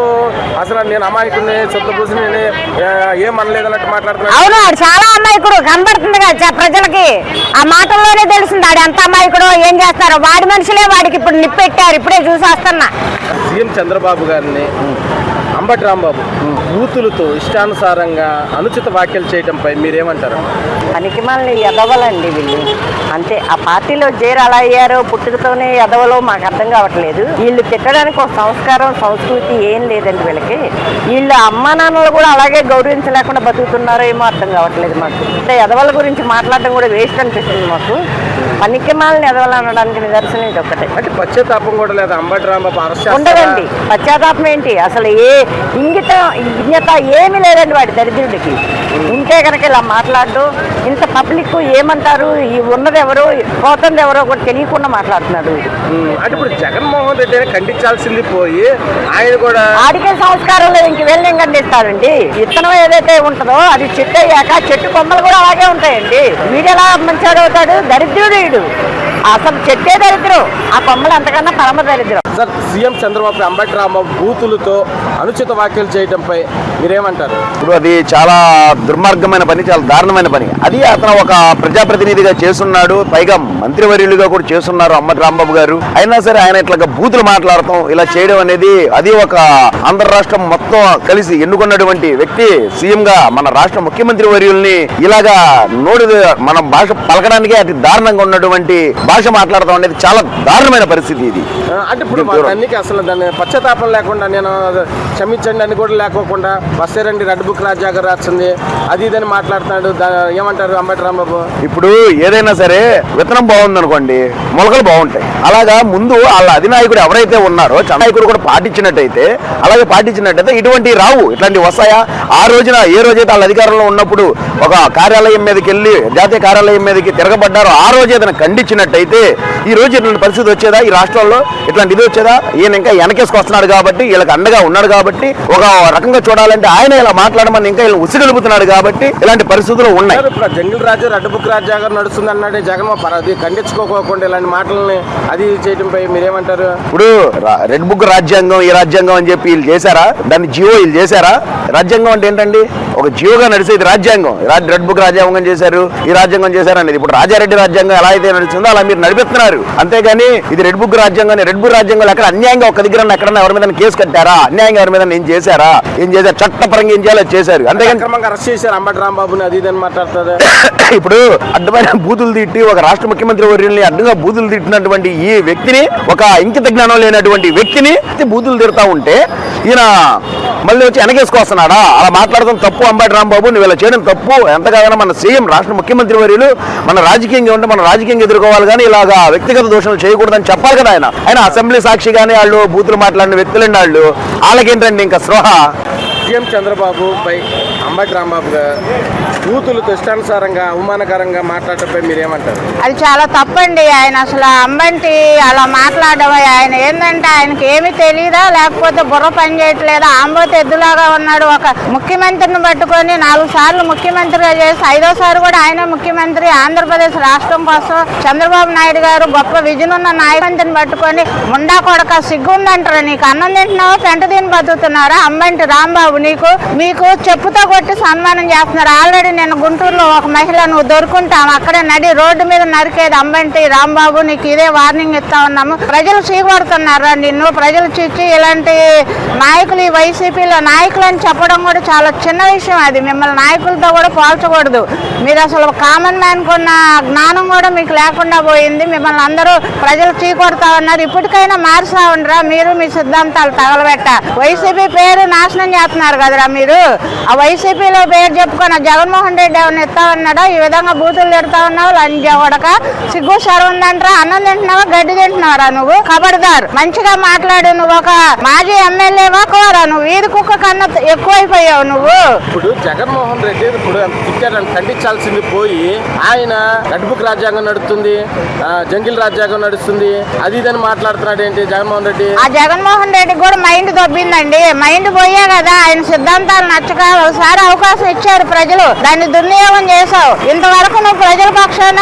అసలు నేను అమాయకుడిని సొంతపూసిని ఏమనలేదన్నట్టు మాట్లాడుతున్నాడు. అవును, ఆడు చాలా అమాయకుడు కనబడుతుంది కదా ప్రజలకి. ఆ మాటల్లోనే తెలిసింది ఆడు ఎంత అమాయకుడో ఏం చేస్తారో. వాడి మనుషులే వాడికి ఇప్పుడు నిప్పెట్టారు. ఇప్పుడే చూసి వస్తున్నా. సీఎం చంద్రబాబు గారిని అంబటి రాంబాబు బూతులతో ఇష్టానుసారంగా అనుచిత వ్యాఖ్యలు చేయడంపై మీరేమంటారు? పనికి మళ్ళీ ఎదవలండి వీళ్ళు. అంతే. ఆ పార్టీలో చేరి అలా అయ్యారో పుట్టుకతోనే ఎదవలో మాకు అర్థం కావట్లేదు. వీళ్ళు తిట్టడానికి ఒక సంస్కారం సంస్కృతి ఏం లేదండి వీళ్ళకి. వీళ్ళు అమ్మా నాన్నలు కూడా అలాగే గౌరవించలేకుండా బతుకుతున్నారో ఏమో అర్థం కావట్లేదు మాకు. అంటే ఎదవల గురించి మాట్లాడడం కూడా వేస్ట్ అనిపిస్తుంది మాకు. పనికి మాలని ఎదవలు అనడానికి నిదర్శనం ఇది ఒక్కటే. అంటే పశ్చాత్తాపం కూడా లేదు అంబటి రాంబాబు అరెస్ట్ ఉండదండి. పశ్చాత్తాపం ఏంటి? అసలు ఇజ్ఞత ఏమీ లేదండి వాడి దరిద్రుడికి. ఉంటే కనుక ఇలా మాట్లాడు. ఇంత పబ్లిక్ ఏమంటారు, ఈ ఉన్నది ఎవరో పోతుంది ఎవరో కూడా తెలియకుండా మాట్లాడుతున్నాడు. అంటే ఇప్పుడు జగన్మోహన్ రెడ్డి ఖండించాల్సింది పోయి ఆయన కూడా ఆడికే సంస్కారం లేదు. ఇంక వెళ్ళి ఏం ఖండిస్తారండి? విత్తనం ఏదైతే ఉంటుందో అది చెట్టు అయ్యాక చెట్టు కొమ్మలు కూడా అలాగే ఉంటాయండి. వీడెలా మంచివాడు అవుతాడు? దరిద్రుడు వీడు. అసలు చెట్టే దరిద్రం, ఆ కొమ్మలు అంతకన్నా పరమ దరిద్రం. సార్ సీఎం చంద్రబాబు అంబటి రాంబాబు బూతులతో అనుచిత వ్యాఖ్యలు చేయడంపై మీరేమంటారు? ఇప్పుడు అది చాలా దుర్మార్గమైన పని, చాలా దారుణమైన పని. అది అతను ఒక ప్రజాప్రతినిధిగా చేస్తున్నాడు, పైగా మంత్రివర్యులుగా కూడా చేస్తున్నారు అంబటి రాంబాబు గారు. అయినా సరే ఆయన ఇట్లా బూతులు మాట్లాడటం ఇలా చేయడం అనేది అది ఒక ఆంధ్ర రాష్ట్రం మొత్తం కలిసి ఎన్నుకున్నటువంటి వ్యక్తి సీఎం గా మన రాష్ట్ర ముఖ్యమంత్రి వర్యుల్ని ఇలాగా మన భాష పలకడానికి అతి దారుణంగా ఉన్నటువంటి భాష మాట్లాడటం అనేది చాలా దారుణమైన పరిస్థితి ఇది. అంటే ఇప్పుడు అసలు దాన్ని పశ్చాత్తాపం లేకుండా నేను క్షమించండి అని కూడా లేకోకుండా వస్తేరండి రెడ్ బుక్ రాజ్యాంగం రాస్తుంది అది ఇదని మాట్లాడుతున్నాడు. ఏమంటారు అంబటి రాంబాబు? ఇప్పుడు ఏదైనా సరే విత్తనం బాగుంది అనుకోండి, మొలకలు బాగుంటాయి. అలాగా ముందు వాళ్ళ అధినాయకుడు ఎవరైతే ఉన్నారో నాయకుడు కూడా పాటించినట్టయితే ఇటువంటి రావు, ఇట్లాంటివి వస్తాయా? ఆ రోజున ఏ రోజైతే వాళ్ళ అధికారంలో ఉన్నప్పుడు ఒక కార్యాలయం మీదకి వెళ్ళి జాతీయ కార్యాలయం మీదకి తిరగబడ్డారో ఆ రోజు ఏదైనా ఖండించినట్టయితే ఈ రోజు ఇట్లాంటి పరిస్థితి వచ్చేదా? ఈ రాష్ట్రంలో ఇట్లాంటి ఇది వచ్చేదా? ఈయన ఇంకా వెనకేసుకొస్తున్నాడు కాబట్టి, వీళ్ళకి అండగా ఉన్నాడు కాబట్టి, ఒక రకంగా చూడాలంటే ఆయన ఇలా మాట్లాడమని ఇంకా వీళ్ళు ఉసిగలుపుతున్నాడు కాబట్టి ఇలాంటి పరిస్థితులు ఉన్నాయి. ఇప్పుడు జంగిల్ రాజు రెడ్ బుక్ రాజ్యాంగం నడుస్తుంది అన్నాడే జగన్మోహన్ అది ఖండించుకోకుండా ఇలాంటి మాటలని అది చేయడంపై మీరేమంటారు? ఇప్పుడు రెడ్ బుక్ రాజ్యాంగం ఈ రాజ్యాంగం అని చెప్పి వీళ్ళు చేశారా? దాన్ని జియో వీళ్ళు చేశారా? రాజ్యాంగం అంటే ఏంటండి? ఒక జియోగా నడిచేది రాజ్యాంగం. రెడ్ బుక్ రాజ్యాంగం చేశారు, ఈ రాజ్యాంగం చేశారు అనేది. ఇప్పుడు రాజారెడ్డి రాజ్యాంగం ఎలా అయితే నడుస్తుందో అలా మీరు నడిపిస్తున్నారు. అంతేగాని ఇది రెడ్ బుక్ రాజ్యాంగం. రెడ్ బుక్ రాజ్యాంగంలో ఎక్కడ అన్యాయంగా ఒక దగ్గర ఎక్కడన్నా ఎవరి మీద కేసు కట్టారా? అన్యాయంగా ఎవరి మీద ఏం చేశారా? ఏం చేశారు? చట్టపరంగా ఏం చేయాలో చేశారు. అంతేగాని అరెస్ట్ చేశారు అంబటి రాంబాబుని అది ఇదని మాట్లాడుతుంది. ఇప్పుడు అడ్డమైన బూతులు తిట్టి ఒక రాష్ట్ర ముఖ్యమంత్రి వర్యుల్ని అడ్డంగా బూతులు తిట్టినటువంటి ఈ వ్యక్తిని, ఒక ఇంకిత జ్ఞానం లేనటువంటి వ్యక్తిని బూతులు తిడతా ఉంటే ఈయన మళ్ళీ వచ్చి వెనకేసుకొస్తున్నాడా? అలా మాట్లాడడం తప్పు. అంబటి రాంబాబు నువ్వు ఇలా చేయడం తప్పు. ఎంతగానో మన సీఎం రాష్ట్ర ముఖ్యమంత్రి వర్యులు మన రాజకీయంగా ఉంటే మన రాజకీయంగా ఎదుర్కోవాలి, కానీ ఇలాగా వ్యక్తిగత దోషాలు చేయకూడదని చెప్పాలి కదా ఆయన అసెంబ్లీ సాక్షిగానే వాళ్ళు బూతులు మాట్లాడిన వ్యక్తులండి వాళ్ళు. వాళ్ళకేంటండి ఇంకా స్పృహ? సీఎం చంద్రబాబుపై అంబటి రాంబాబు గారు బూతులతో ఇష్టానుసారంగా అవమానకరంగా మాట్లాడటంపై మీరేమంటారు? అది చాలా తప్పండి. ఆయన అసలు అంబటి అలా మాట్లాడడం, ఆయన ఏంటంటే ఆయనకి ఏమీ తెలియదా, లేకపోతే బుర్ర పని చేయట్లేదా? ఆంబోతు ఎద్దులాగా ఉన్నాడు. ఒక ముఖ్యమంత్రిని పట్టుకొని 4 సార్లు ముఖ్యమంత్రిగా చేసి 5వ సారి కూడా ఆయన ముఖ్యమంత్రి. ఆంధ్రప్రదేశ్ రాష్ట్రం కోసం చంద్రబాబు నాయుడు గారు గొప్ప విజన్ ఉన్న నాయకుడిని పట్టుకొని ముండా కొడక సిగ్గుందంటారా? నీకు అన్నం తింటున్నావా, పెంట తిని బతుకుతున్నారా? అంబటి రాంబాబు మీకు చెప్పుతో కొట్టి సన్మానం చేస్తున్నారు. ఆల్రెడీ నేను గుంటూరులో ఒక మహిళ నువ్వు దొరుకుంటాం అక్కడే రోడ్డు మీద నరికేది అంబటి రాంబాబు. నీకు ఇదే వార్నింగ్ ఇస్తా ఉన్నాము. ప్రజలు చీకొడుతున్నారా నిన్ను? ప్రజలు చిచ్చి ఇలాంటి నాయకులు ఈ వైసీపీలో నాయకులు అని చెప్పడం కూడా చాలా చిన్న విషయం. అది మిమ్మల్ని నాయకులతో కూడా పోల్చకూడదు. మీరు అసలు కామన్ మ్యాన్ కొన్న జ్ఞానం కూడా మీకు లేకుండా పోయింది. మిమ్మల్ని అందరూ ప్రజలు చీకొడతా ఉన్నారు. ఇప్పటికైనా మారుసా ఉండరా? మీరు మీ సిద్ధాంతాలు తగలబెట్ట. వైసీపీ పేరు నాశనం చేస్తున్నారు కదరా మీరు. ఆ వైసీపీలో పేరు చెప్పుకొని జగన్మోహన్ రెడ్డి ఏమన్నా ఎత్తా ఉన్నాడా? ఈ విధంగా బూతులు తిడతా ఉన్నావు. లంజ కొడక సిగ్గు సరవుందంటారా? అన్నం తింటున్నావా, గడ్డి తింటున్నావరా? నువ్వు ఖబర్దార్, మంచిగా మాట్లాడు. నువ్వు ఒక మాజీ ఎమ్మెల్యేవా కోరా? నువ్వు వీధి కుక్క కన్నా ఎక్కువైపోయావు నువ్వు. ఇప్పుడు జగన్మోహన్ రెడ్డి ఇప్పుడు తిట్టారని ఖండించాల్సింది పోయి ఆయన రెడ్ బుక్ రాజ్యాంగం నడుస్తుంది, జంగిల్ రాజ్యాంగం నడుస్తుంది, అది ఇదని మాట్లాడుతున్నాడు ఏంటి జగన్మోహన్ రెడ్డి? ఆ జగన్మోహన్ రెడ్డి కూడా మైండ్ దొబ్బిందండి. మైండ్ పోయే కదా ఆయన సిద్ధాంతాలు నచ్చక ఒకసారి అవకాశం ఇచ్చారు ప్రజలు, దాన్ని దుర్వినియోగం చేసావు. ఇంతవరకు నువ్వు ప్రజల పక్షాన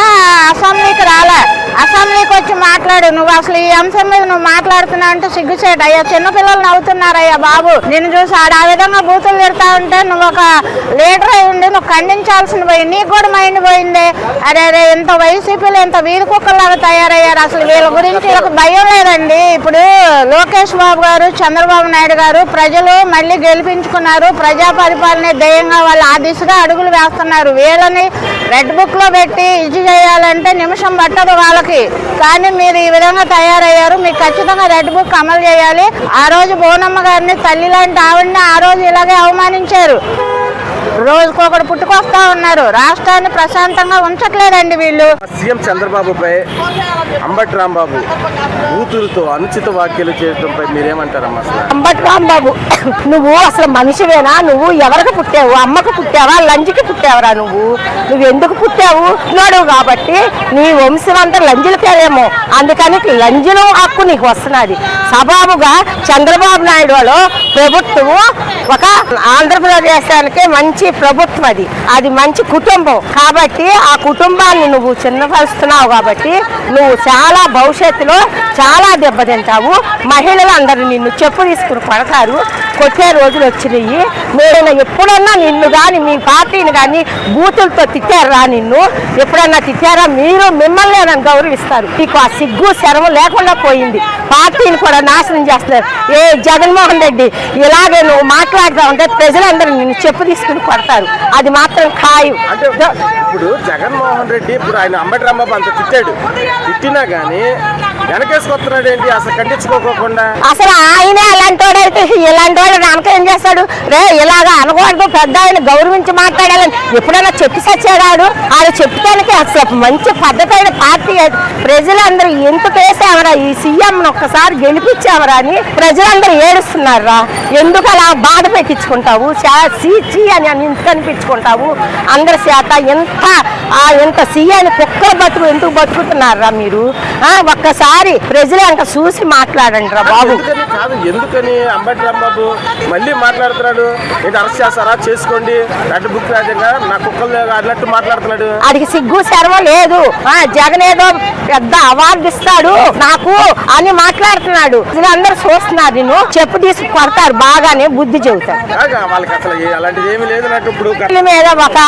అసెంబ్లీకి రాలే. అసెంబ్లీకి వచ్చి మాట్లాడు. నువ్వు అసలు ఈ అంశం మీద నువ్వు మాట్లాడుతున్నావు అంటే సిగ్గుచేట. అయ్యా చిన్నపిల్లలు నవ్వుతున్నారయ్యా బాబు నిన్ను చూసి. ఆ విధంగా బూతులు తిడతా ఉంటే నువ్వు ఒక లీడర్ అయి ఉండి నువ్వు ఖండించాల్సిన పోయి నీకు కూడా మైండ్ పోయిందే. అరే ఇంత వైసీపీలు ఇంత వీధి కుక్కలాగా తయారయ్యారు. అసలు వీళ్ళ గురించి వీళ్ళకి భయం లేదండి. ఇప్పుడు లోకేష్ బాబు గారు, చంద్రబాబు నాయుడు గారు ప్రజలు మళ్ళీ గెలిపించుకున్నారు. ప్రజా పరిపాలన ధ్యేయంగా వాళ్ళు ఆ దిశగా అడుగులు వేస్తున్నారు. వీళ్ళని రెడ్ బుక్ లో పెట్టి ఇది చేయాలంటే నిమిషం పట్టదు వాళ్ళకి. కానీ మీరు ఈ విధంగా తయారయ్యారు. మీకు ఖచ్చితంగా రెడ్ బుక్ అమలు చేయాలి. ఆ రోజు బోనమ్మ గారిని తల్లి లాంటి ఆవిడని ఆ రోజు ఇలాగే అవమానించారు. రోజుకొకడు పుట్టుకొస్తా ఉన్నారు. రాష్ట్రాన్ని ప్రశాంతంగా ఉంచట్లేదండి వీళ్ళు. సీఎం చంద్రబాబుపై అంబటి రాంబాబు బూతులతో అనుచిత వ్యాఖ్యలు చేయడంపై మీరేమంటారమ్మా? అంబటి రాంబాబు నువ్వు అసలు మనిషివేనా? నువ్వు ఎవరికి పుట్టావు? అమ్మకు పుట్టావా, లంజికి పుట్టావరా? నువ్వు ఎందుకు పుట్టావు? పుట్టినాడు కాబట్టి నీ వంశం అంతా లంజులకేమో, అందుకని లంజనం హక్కు నీకు వస్తున్నది. సబాబుగా చంద్రబాబు నాయుడు వాళ్ళు ప్రభుత్వం ఒక ఆంధ్రప్రదేశానికి మంచి ప్రభుత్వం, అది మంచి కుటుంబం కాబట్టి ఆ కుటుంబాన్ని నువ్వు చిన్నపరుస్తున్నావు. కాబట్టి నువ్వు చాలా భవిష్యత్తులో చాలా దెబ్బతింటావు. మహిళలందరూ నిన్ను చెప్పు తీసుకుని కొడతారు, కొట్టే రోజులు వచ్చినాయి. నేను ఎప్పుడన్నా నిన్ను కానీ మీ పార్టీని కానీ బూతులతో తిట్టారా? నిన్ను ఎప్పుడన్నా తిట్టారా? మిమ్మల్ని నన్ను గౌరవిస్తారు. నీకు ఆ సిగ్గు శరము లేకుండా పోయింది. పార్టీని కూడా నాశనం చేస్తున్నారు. ఏ జగన్మోహన్ రెడ్డి ఇలాగే నువ్వు మాట్లాడుతూ ఉంటే ప్రజలందరూ నిన్ను చెప్పు తీసుకుని కొడతారు. అది మాత్రం ఖాయం. అంటే ఇప్పుడు జగన్మోహన్ రెడ్డి ఇప్పుడు ఆయన అంబటి రాంబాబు అంత తిట్టినా గానీ వెనకేసుకొస్తున్నాడు ఏంటి? అసలు ఖండించుకోకుండా అసలు ఆయనే అలాంటోడైతే ఇలాంటి వాడు వెనక ఏం చేస్తాడు? రే ఇలాగా అనకూడదు, పెద్ద ఆయన గౌరవించి మాట్లాడాలని ఎప్పుడైనా చెప్పి సచ్చాడు. ఆయన చెప్తానికి అసలు మంచి పద్ధతైన పార్టీ. ప్రజలందరూ ఎందుకు వేసావరా ఈ సీఎంను ఒక్కసారి గెలిపించావరా అని ప్రజలందరూ ఏడుస్తున్నారా? ఎందుకు అలా బాధ పెట్టించుకుంటావు? సీ అని ఎందుకు అనిపించుకుంటావు? అందరి చేత ఎంత సీఎని కుక్కలు ఎందుకు బతుకుతున్నారా మీరు? ఒక్కసారి ఒక్కసారి ప్రజలు ఇంకా చూసి మాట్లాడండి రా బాబు. ఎందుకని అంబటి రాంబాబు మళ్ళీ మాట్లాడుతున్నాడు? ఏంటి అరెస్ట్ చేస్తారా? చేసుకోండి, రెడ్ బుక్ రాజ్యంగా నా కుక్కలు అన్నట్టు మాట్లాడుతున్నాడు. అడిగి సిగ్గు శర్వ లేదు. జగన్ ఏదో పెద్ద అవార్డు ఇస్తాడు నాకు అని మాట్లాడుతున్నాడు. అందరూ చూస్తున్నారు, నిన్ను చెప్పు తీసుకు కొడతారు, బాగానే బుద్ధి చెబుతారు. వాళ్ళకి అసలు అలాంటిది ఏమి లేదు. నాకు ఇప్పుడు మీద ఒక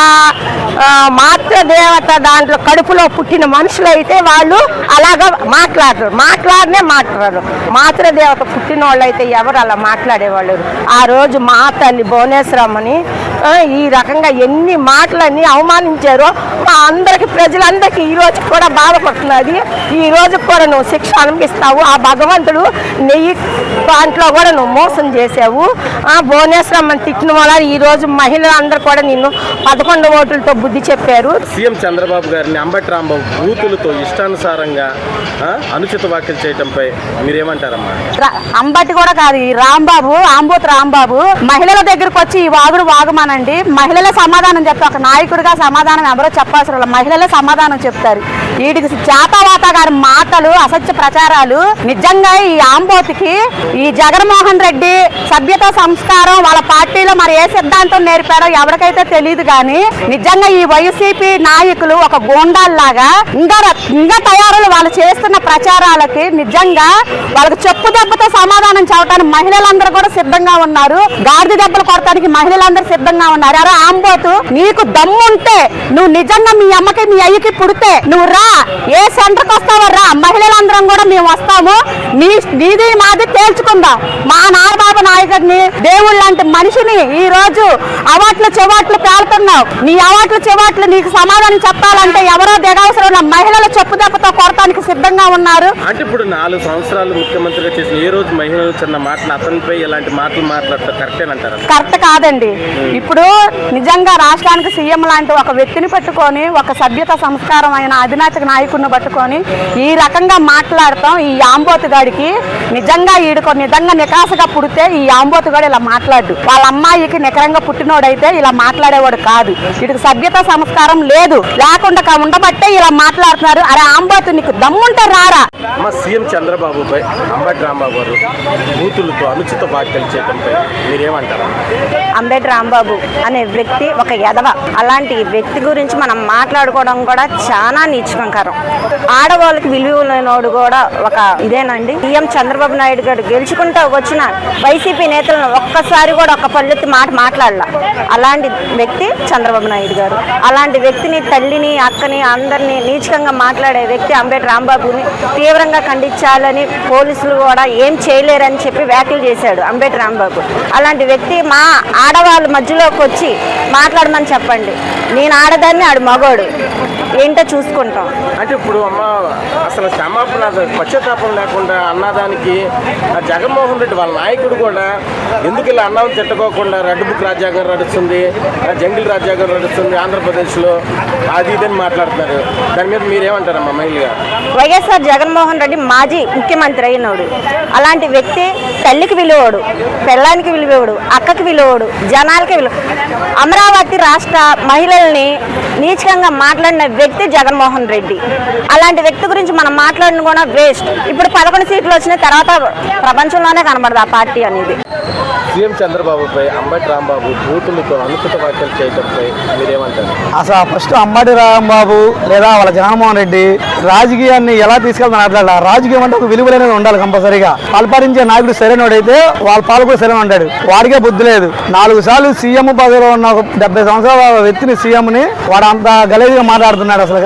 మాతృ దేవత దాంట్లో కడుపులో పుట్టిన మనుషులు అయితే వాళ్ళు అలాగా మాట్లాడరు. మాతృదేవత పుట్టిన వాళ్ళు అయితే ఎవరు అలా మాట్లాడేవాళ్ళు? ఆ రోజు మా తల్లి భువనేశ్వరమ్మని ఈ రకంగా ఎన్ని మాటలన్నీ అవమానించారో మా అందరికి, ప్రజలందరికీ ఈ రోజు కూడా బాధపడుతున్నది. ఈ రోజు కూడా నువ్వు శిక్ష అనిపిస్తావు. ఆ భగవంతుడు నెయ్యి దాంట్లో కూడా నువ్వు మోసం చేసావు. భువనేశ్వరమ్మని తిట్టిన వల్ల ఈ రోజు మహిళలందరూ కూడా నిన్ను 11 ఓట్లతో బుద్ధి చెప్పారు. సీఎం చంద్రబాబు గారిని అంబటి రాంబాబు బూతులతో ఇష్టానుసారంగా అనుచిత వ్యాఖ్యలు చేయడంపై మీరేమంటారమ్మా? అంబటి కూడా కాదు, ఈ రాంబాబు, ఆంబోతు రాంబాబు మహిళల దగ్గరకు వచ్చి ఈ వాగుడు వాగమానండి. మహిళలే సమాధానం చెప్తారు. ఒక నాయకుడిగా సమాధానం ఎవరో చెప్పాల్సిన మహిళలే సమాధానం చెప్తారు. వీటికి చేతవాత గారి మాటలు, అసత్య ప్రచారాలు నిజంగా ఈ ఆంబోతుకి ఈ జగన్మోహన్ రెడ్డి సభ్యత సంస్కారం వాళ్ళ పార్టీలో మరి ఏ సిద్ధాంతం నేర్పారో ఎవరికైతే తెలియదు. కానీ నిజంగా ఈ వైసీపీ నాయకులు ఒక గోండాల్లాగా ఇంకా తయారులు వాళ్ళు చేస్తున్న ప్రచారాలకి నిజంగా వాళ్ళకి చెప్పు దెబ్బతో సమాధానం చెప్పడానికి మహిళలందరూ కూడా సిద్ధంగా ఉన్నారు. గాడిద దెబ్బలు కొడటానికి మహిళలందరూ సిద్ధంగా ఉన్నారు. అరే ఆంబోతు, నీకు దమ్ముంటే నువ్వు నిజంగా మీ అమ్మకి మీ అయ్యకి పుడితే నువ్వు రా, ఏ సెంటర్కి వస్తావో రా, మహిళలందరం కూడా మేము వస్తాము, నీది మాది తేల్చుకుందాం. మా నారబాబు నాయకుడిని దేవుళ్ళు లాంటి మనిషిని ఈ రోజు అవాట్లు చెవాట్లు పేలుతున్నావు. నీ అవాట్లు చెవాట్లు నీకు సమాధానం చెప్పాలంటే ఎవరో దిగవసరం మహిళల చెప్పు దెబ్బతో కొడటానికి సిద్ధంగా ఉన్నారు. అంటే ఇప్పుడు 4 సంవత్సరాలు ముఖ్యమంత్రిగా చేసిన ఏ రోజు మహిళలు చిన్న మాటలు అతనిపై ఇలాంటి మాటలు మాట్లాడతారు కరెక్టేనంటారా? కరెక్ట్ కాదండి. ఇప్పుడు నిజంగా రాష్ట్రానికి సీఎం లాంటి ఒక వ్యక్తిని పట్టుకొని, ఒక సభ్యత సంస్కారమైన అధినేత నాయకుడిని పట్టుకొని ఈ రకంగా మాట్లాడతాం. ఈ ఆంబోతు గాడికి నిజంగా నిజంగా నికాసగా పుడితే ఈ ఆంబోతు గాడు ఇలా మాట్లాడు. వాళ్ళ అమ్మాయికి నికరంగా పుట్టినోడైతే ఇలా మాట్లాడేవాడు కాదు. వీటికి సభ్యత సంస్కారం లేదు, లేకుండా ఉండబట్టే ఇలా మాట్లాడుతున్నారు. అరే ఆంబోతు, నీకు దమ్ముంటే రారా. మా సీఎం చంద్రబాబుపై అంబటి రాంబాబు గారు బూతులతో అనుచిత వ్యాఖ్యలు చేయడంపై మీరేమంటారు? అంబటి రాంబాబు అనే వ్యక్తి ఒక ఎదవ. అలాంటి వ్యక్తి గురించి మనం మాట్లాడుకోవడం కూడా చాలా నీచకరం. ఆడవాళ్ళకి విలువ లేనోడు కూడా ఒక ఇదేనండి. సీఎం చంద్రబాబు నాయుడు గారు గెలుచుకుంటూ వచ్చిన వైసీపీ నేతలను ఒక్కసారి కూడా ఒక పల్లెత్తి మాట్లాడాల. అలాంటి వ్యక్తి చంద్రబాబు నాయుడు గారు. అలాంటి వ్యక్తిని, తల్లిని, అక్కని, అందరినీ నీచకంగా మాట్లాడే వ్యక్తి అంబటి రాంబాబుని తీవ్రంగా ఖండించాలని పోలీసులు కూడా ఏం చేయలేరని చెప్పి వ్యాఖ్యలు చేశాడు అంబటి రాంబాబు. అలాంటి వ్యక్తి మా ఆడవాళ్ళ మధ్యలోకి వచ్చి మాట్లాడమని చెప్పండి. నేను ఆడదాన్ని, ఆడు మగోడు, ఏంటో చూసుకుంటాం. అంటే ఇప్పుడు అమ్మ అసలు క్షమాపణ పశ్చాత్తాపం లేకుండా అన్నదానికి జగన్మోహన్ రెడ్డి వాళ్ళ నాయకుడు కూడా ఎందుకు ఇలా అన్నం తిట్టుకోకుండా రెడ్ బుక్ రాజ్యాంగం నడుస్తుంది, జంగిల్ రాజ్యాంగం నడుస్తుంది ఆంధ్రప్రదేశ్లో, అది ఇదని మాట్లాడుతున్నారు. దాని మీద మీరేమంటారమ్మా మహిళగా? వైఎస్ఆర్ జగన్మోహన్ రెడ్డి మాజీ ముఖ్యమంత్రి అయినోడు. అలాంటి వ్యక్తి తల్లికి విలువడు, పెళ్ళానికి విలువడు, అక్కకి విలువడు, జనాలకి విలువ. అమరావతి రాష్ట్ర మహిళల్ని నీచకంగా మాట్లాడిన వ్యక్తి జగన్మోహన్ రెడ్డి. అలాంటి వ్యక్తి గురించి మనం మాట్లాడిన కూడా వేస్ట్. ఇప్పుడు 11 సీట్లు వచ్చిన తర్వాత ప్రపంచంలోనే కనబడదు ఆ పార్టీ అనేది. సీఎం చంద్రబాబుపై అంబటి రాంబాబు బూతులతో అనుచిత వ్యాఖ్యలు చేయడంపై మీరేమంటారు? అసలు ఫస్ట్ అంబటి రాంబాబు లేదా వాళ్ళ జగన్మోహన్ రెడ్డి రాజకీయాన్ని ఎలా తీసుకెళ్తాను అట్లా. రాజకీయం అంటే ఒక విలువ అనేది ఉండాలి కంపల్సరీగా. పాల్పాటించే నాయకుడు సరైనడైతే వాళ్ళ పాలు కూడా సరైన ఉంటాడు. వాడికే బుద్ధి లేదు. 4 సార్లు సీఎం పదవిలో ఉన్న 70 సంవత్సరాల వ్యక్తిని సీఎంని వాడు అంత గలీజ్గా మాట్లాడుతున్నాడు. అసలు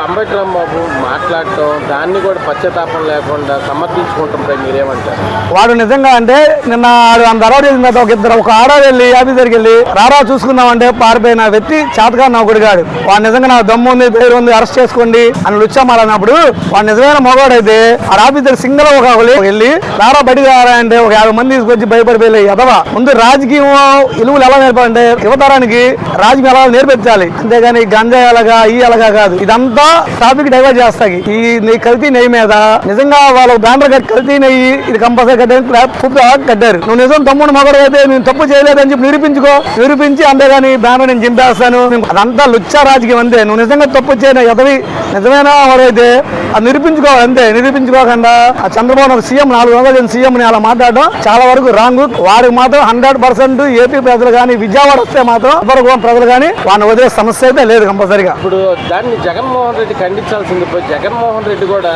అంబటి రాంబాబు మాట్లాడటం దాన్ని కూడా పశ్చాత్తాపం లేకుండా సమర్థించుకుంటుంపై మీరేమంటారు? వాడు నిజంగా అంటే నిన్న అంత అలవాటు చేసిన తర్వాత ఒక ఆడవాళ్ళు వెళ్ళి ఆఫీస్ దగ్గరికి వెళ్ళి రారా చూసుకుందామంటే పారిపోయిన వ్యక్తి చేతగా నవ్వుడు గాడు. వాడు నిజంగా నా దమ్ము ఉంది, పేరు ఉంది, అరెస్ట్ చేసుకోండి అని లుచ్చామాలన్నప్పుడు వాడు నిజమైన మగవాడు అయితే ఆ ఆఫీస్ దగ్గర సింగల్ ఒక వెళ్ళి రారా బయటికి రారా అంటే ఒక 50 మంది తీసుకొచ్చి భయపడిపోయి ఎదవా. ముందు రాజకీయం విలువలు ఎలా నేర్పాలంటే యువతరానికి రాజకీయం ఎలా నేర్పించాలి, అంతేగాని గంజా ఎలాగా ఈ ఎలాగా కాదు. ఇదంతా టాపిక్ డైవర్ట్ చేస్తాయి. ఈ కల్తీ నెయ్యి మీద నిజంగా వాళ్ళు బ్యానర్ కల్తీ నెయ్యి ఇది కంపల్సరీ కట్టారు. నువ్వు నిజం తమ్ముడు చంద్రబాబు మొగడు అయితే నేను తప్పు చేయలేదని చెప్పి నిరూపించి అంతేగాని బ్యానర్ నేను చింపేస్తాను, అదంతా లుచ్చా రాజకీయం అంతే. నువ్వు నిజంగా తప్పు చేయను ఎదవి నిజమైన వాడైతే అది నిరూపించుకోవాలి అంతే. నిరూపించుకోకుండా ఆ చంద్రబాబు సీఎం 4 వందల సీఎం ని అలా మాట్లాడడం చాలా వరకు రాంగ్. వారికి మాత్రం 100% ఏపీ ప్రజలు కానీ విజయవాడ వస్తే మాత్రం ప్రజలు కానీ వాడిని వదిలే సమస్య అయితే లేదు కంపల్సరిగా. ఇప్పుడు దాన్ని జగన్మోహన్ రెడ్డి ఖండించాల్సింది పోయి జగన్మోహన్ రెడ్డి కూడా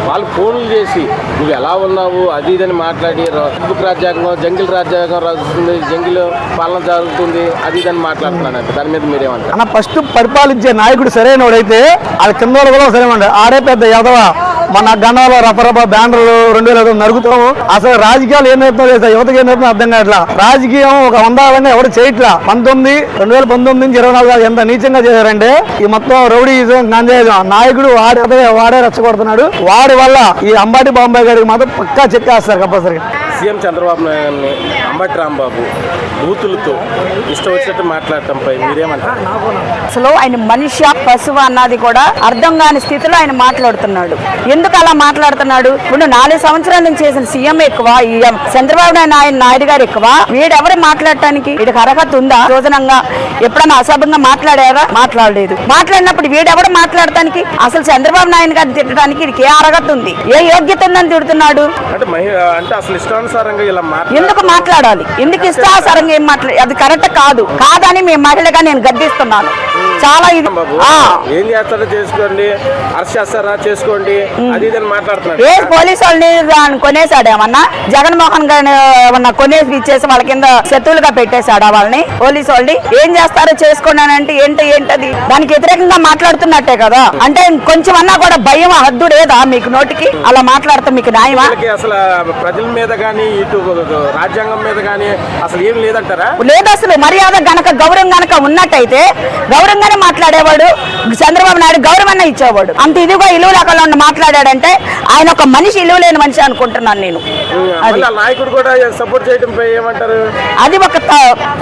వాళ్ళు ఫోన్లు చేసి నువ్వు ఎలా ఉన్నావు అది ఇదని మాట్లాడి బుక్ రాజ్యాంగం జంగిల్ రాజ్యాంగం రాజుతుంది, జంగిల్ పాలన జరుగుతుంది అది ఇదని మాట్లాడుతున్నానంటే దాని మీద మీరేమంటారు? అన్న ఫస్ట్ పరిపాలించే నాయకుడు సరైన వాడైతే వాళ్ళ కింద వాళ్ళు కూడా సరైన ఆడే పెద్ద యాదవ మన గన్నాలో రపరప బ్యానర్లు 2005 నరుగుతాము. అసలు రాజకీయాలు ఏం నేర్పుతున్నా లేదు, యువతకి ఏం నేర్పుతున్నా అర్థం కావట్లా. రాజకీయం ఒక వందాలంగా ఎవరు చేయట్లా. 2019 నుంచి 24 ఎంత నీచంగా చేశారంటే ఈ మొత్తం రౌడీయిజం గంజాయిజం నాయకుడు వాడే రెచ్చగొడుతున్నాడు. వాడి వల్ల ఈ అంబాటి బాంబాయి గారికి మాత్రం పక్కా చెక్కేస్తారు కంపల్సరీగా. సీఎం చంద్రబాబు నాయుడు అంబటి రాంబాబు బూతులతో ఇష్టం వచ్చినట్టు మాట్లాడటంపై మీరేమంటారు? అసలు ఆయన మనిషి పశువు అన్నది కూడా అర్థం కాని స్థితిలో ఆయన మాట్లాడుతున్నాడు. ఎందుకు అలా మాట్లాడుతున్నాడు? ఇప్పుడు 4 సంవత్సరాల నుంచి చేసిన సీఎం ఎక్కువ, ఈ చంద్రబాబు నాయుడు గారు ఎక్కువ. వీడెవరు మాట్లాడటానికి? వీడికి అర్హత ఉందా? రోజనంగా ఎప్పుడన్నా అసభ్యంగా మాట్లాడారా? మాట్లాడలేదు. మాట్లాడినప్పుడు వీడెవరు మాట్లాడటానికి? అసలు చంద్రబాబు నాయుడు గారిని తిట్టడానికి వీడికి ఏ అర్హత ఉంది, ఏ యోగ్యత ఉందని తిడుతున్నాడు? అంటే అసలు ఇష్టానుసారంగా ఇలా ఎందుకు మాట్లాడాలి? ఎందుకు ఇష్టానుసారంగా ఏం అది కరెక్ట్ కాదని మేము మహిళగా నేను గద్దిస్తున్నాను. చాలా ఇది ఏం చేస్తారో చేసుకోండి, అరెస్ట్ చేస్తారా చేసుకోండి అది ఇది మాట్లాడుతున్నారు. ఏ పోలీసు వాళ్ళని కొనేసాడేమన్నా? జగన్మోహన్ గారిని ఏమన్నా కొనేసి ఇచ్చేసి వాళ్ళ కింద శత్రువులుగా పెట్టేశాడా వాళ్ళని? పోలీసు వాళ్ళని ఏం చేస్తారో చేసుకోండి అంటే ఏంటది? దానికి వ్యతిరేకంగా మాట్లాడుతున్నట్టే కదా. అంటే కొంచెం అన్నా కూడా భయం హద్దు లేదా మీకు నోటికి? అలా మాట్లాడతాం మీకు న్యాయమా? అసలు ప్రజల మీద కానీ ఇటు రాజ్యాంగం మీద కానీ అసలు ఏం లేదంటారా? లేదు. అసలు మర్యాద గనక గౌరవం గనక ఉన్నట్టయితే గౌరవంగానే మాట్లాడేవాడు. చంద్రబాబు నాయుడు గౌరవాన్ని ఇచ్చేవాడు. అంత ఇదిగా ఇలువ లేకుండా మాట్లాడాడంటే ఆయన ఒక మనిషి, ఇలువ లేని మనిషి అనుకుంటున్నాను నేను. నాయకుడు కూడా సపోర్ట్ చేయడంపై ఏమంటారు? అది ఒక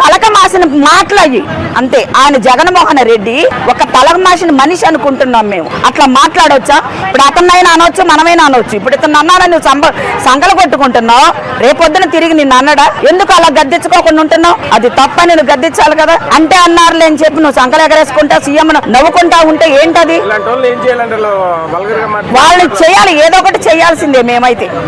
తలక మాసిన మాటలు అయ్యి అంతే. ఆయన జగన్మోహన్ రెడ్డి ఒక తలక మాసిన మనిషి అనుకుంటున్నాం మేము. అట్లా మాట్లాడవచ్చా? ఇప్పుడు అతన్నైనా అనొచ్చు, మనమైనా అనొచ్చు. ఇప్పుడు ఇతను అన్నాడని నువ్వు సంకలు కొట్టుకుంటున్నావు, రేపొద్దున తిరిగి నిన్ను అన్నాడా? ఎందుకు అలా గద్దెచ్చుకోకుండా ఉంటున్నావు? అది తప్పని నువ్వు గద్దెచ్చాలి కదా. అంటే అన్నారులే అని చెప్పి నువ్వు సంకలు ఎగరేసుకుంటా సీఎం నవ్వుకుంటా ఉంటే ఏంటది? ఏం చేయాలంటే వాళ్ళని చేయాలి, ఏదో ఒకటి చేయాల్సిందే మేమైతే.